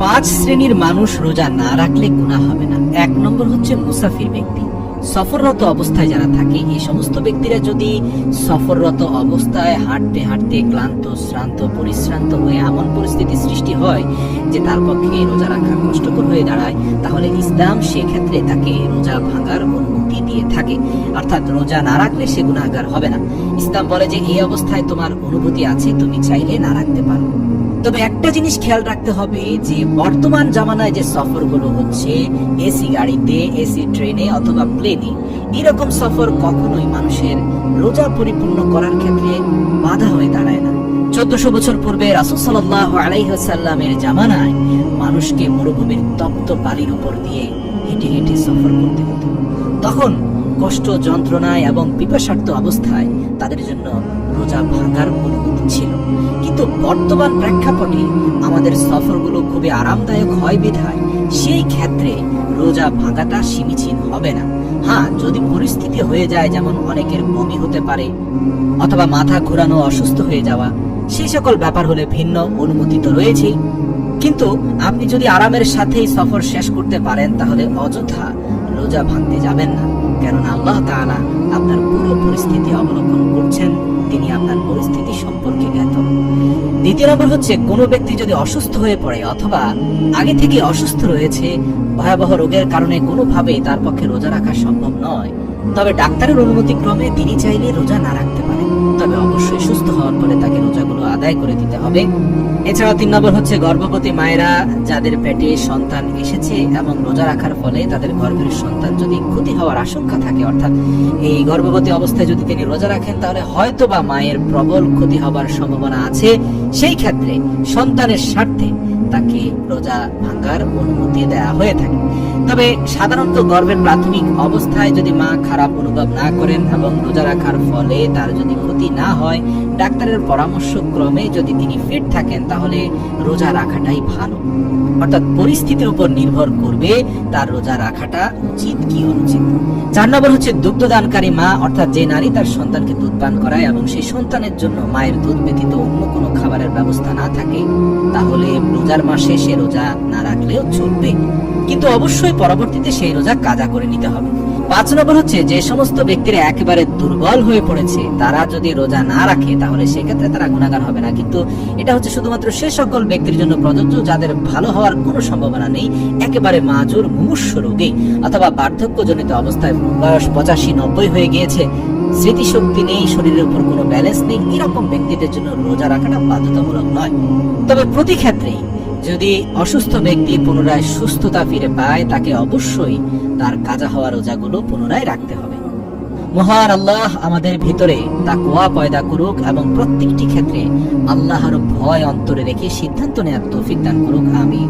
5 শ্রেণীর মানুষ রোজা না রাখলে গুনাহ হবে না। 1 নম্বর হচ্ছে মুসাফির ব্যক্তি। সফররত অবস্থায় যারা থাকে, এই সমস্ত ব্যক্তিরা যদি সফররত অবস্থায় হাঁটতে হাঁটতে ক্লান্ত, শ্রান্ত, পরিশ্রান্ত হয়ে এমন পরিস্থিতি সৃষ্টি হয় যে তার পক্ষে রোজা রাখা কষ্টকর হয়ে দাঁড়ায়, তাহলে ইসলাম সেক্ষেত্রে তাকে রোজা ভাঙার অনুমতি দিয়ে থাকে। অর্থাৎ রোজা না রাখলে সে গুনাহগার হবে না। ইসলাম বলে যে এই অবস্থায় তোমার অনুভূতি আছে, তুমি চাইলে না রাখতে পারো। তবে একটা জিনিস খেয়াল রাখতে হবে যে বর্তমান জামানায় যে সফরগুলো হচ্ছে, এসি গাড়িতে, এসি ট্রেনে অথবা প্লেনে, এরকম সফর কখনোই মানুষের রোজা পরিপূর্ণ করার ক্ষেত্রে বাধা হয়ে দাঁড়ায় না। 1400 বছর পূর্বে রাসূল সাল্লাল্লাহু আলাইহি ওয়াসাল্লামের জামানায় মানুষকে মরুভূমির তপ্ত বালির উপর দিয়ে হেঁটে হেঁটে সফর করতে হতো। তখন কষ্ট, যন্ত্রণায় এবং পিপাসার্ত অবস্থায় তাদের জন্য রোজা ভাঙার অনুমতি ছিল। কিন্তু বর্তমান প্রেক্ষাপটে আমাদের সফরগুলো খুবই আরামদায়ক হয় বিধায় সেই ক্ষেত্রে রোজা ভাঙাটা সীমিত হবে না। হ্যাঁ, যদি পরিস্থিতি হয়ে যায়, যেমন অনেকের বমি হতে পারে অথবা মাথা ঘোরানো, অসুস্থ হয়ে যাওয়া, সেই সকল ব্যাপার হলে ভিন্ন অনুমতি তো রয়েছেই। কিন্তু আপনি যদি আরামের সাথেই সফর শেষ করতে পারেন, তাহলে অযথা রোজা ভাঙতে যাবেন না। কেননা আল্লাহ তাআলা আপনার পুরো পরিস্থিতি অবলোকন করছেন, তিনি আপনার পরিস্থিতি সম্পর্কে জ্ঞাত। দ্বিতীয় নম্বর হচ্ছে, কোনো ব্যক্তি যদি অসুস্থ হয়ে পড়ে অথবা আগে থেকে অসুস্থ রয়েছে, ভয়াবহ রোগের কারণে কোনোভাবেই তার পক্ষে রোজা রাখা সম্ভব নয়, তবে ডাক্তারের অনুমতি ক্রমে তিনি চাইলে রোজা না রাখতে পারেন। তবে অবশ্যই সুস্থ হওয়ার পরে তাকে রোজাগুলো আদায় করে দিতে হবে। এছাড়াও 3 নম্বর হচ্ছে, গর্ভবতী মায়েরা যাদের পেটে সন্তান এসেছে এবং রোজা রাখার ফলে তাদের গর্ভের সন্তান যদি ক্ষতি হওয়ার আশঙ্কা থাকে, অর্থাৎ এই গর্ভবতী অবস্থায় যদি তিনি রোজা রাখেন তাহলে হয়তো বা মায়ের প্রবল ক্ষতি হবার সম্ভাবনা আছে, সেই ক্ষেত্রে সন্তানের স্বার্থে তাকে রোজা ভাঙার অনুমতি দেওয়া হয়ে থাকে। তবে সাধারণত গর্ভের প্রাথমিক অবস্থায় যদি মা খারাপ অনুভব না করেন এবং রোজা রাখার ফলে তার যদি ক্ষতি না হয়, ডাক্তারের পরামর্শ ক্রমে যদি তিনি ফিট থাকেন, তাহলে রোজা রাখাটাই ভালো। অর্থাৎ পরিস্থিতির উপর নির্ভর করবে তার রোজা রাখাটা উচিত কি অনুচিত। 4 নম্বর হচ্ছে, দুগ্ধদানকারী মা, অর্থাৎ যে নারী তার সন্তানকে দুধ পান করায় এবং সেই সন্তানের জন্য মায়ের দুধ ব্যতীত অন্য কোনো খাবারের ব্যবস্থা না থাকে, তাহলে রোজার মাসে সে রোজা না রাখলেও চলবে, কিন্তু অবশ্যই পরবর্তীতে সেই রোজা কাজা করে নিতে হবে। 5 নম্বর হচ্ছে, যে সমস্ত ব্যক্তিরা একেবারে দুর্বল হয়ে পড়েছে, তারা যদি রোজা না রাখে তাহলে সেক্ষেত্রে তারা গুনাহগার হবে না। কিন্তু এটা হচ্ছে শুধুমাত্র সে সকল ব্যক্তির জন্য প্রযোজ্য যাদের ভালো হওয়ার কোনো সম্ভাবনা নেই, একেবারে মাজুর, মুমূর্ষু রোগী অথবা বার্ধক্যজনিত অবস্থায়, বয়স 85-90 হয়ে গিয়েছে, স্মৃতিশক্তি নেই, শরীরের উপর কোনো ব্যালেন্স নেই, এরকম ব্যক্তিদের জন্য রোজা রাখাটা বাধ্যতামূলক নয়। তবে প্রতি ক্ষেত্রেই যদি অসুস্থ ব্যক্তি পুনরায় সুস্থতা ফিরে পায়, তাকে অবশ্যই তার কাজা হওয়া রোজাগুলো পুনরায় রাখতে হবে। মহান আল্লাহ আমাদের ভিতরে তাকওয়া পয়দা করুক এবং প্রত্যেকটি ক্ষেত্রে আল্লাহর ভয় অন্তরে রেখে সিদ্ধান্ত নেওয়ার তৌফিক দান করুক। আমিন।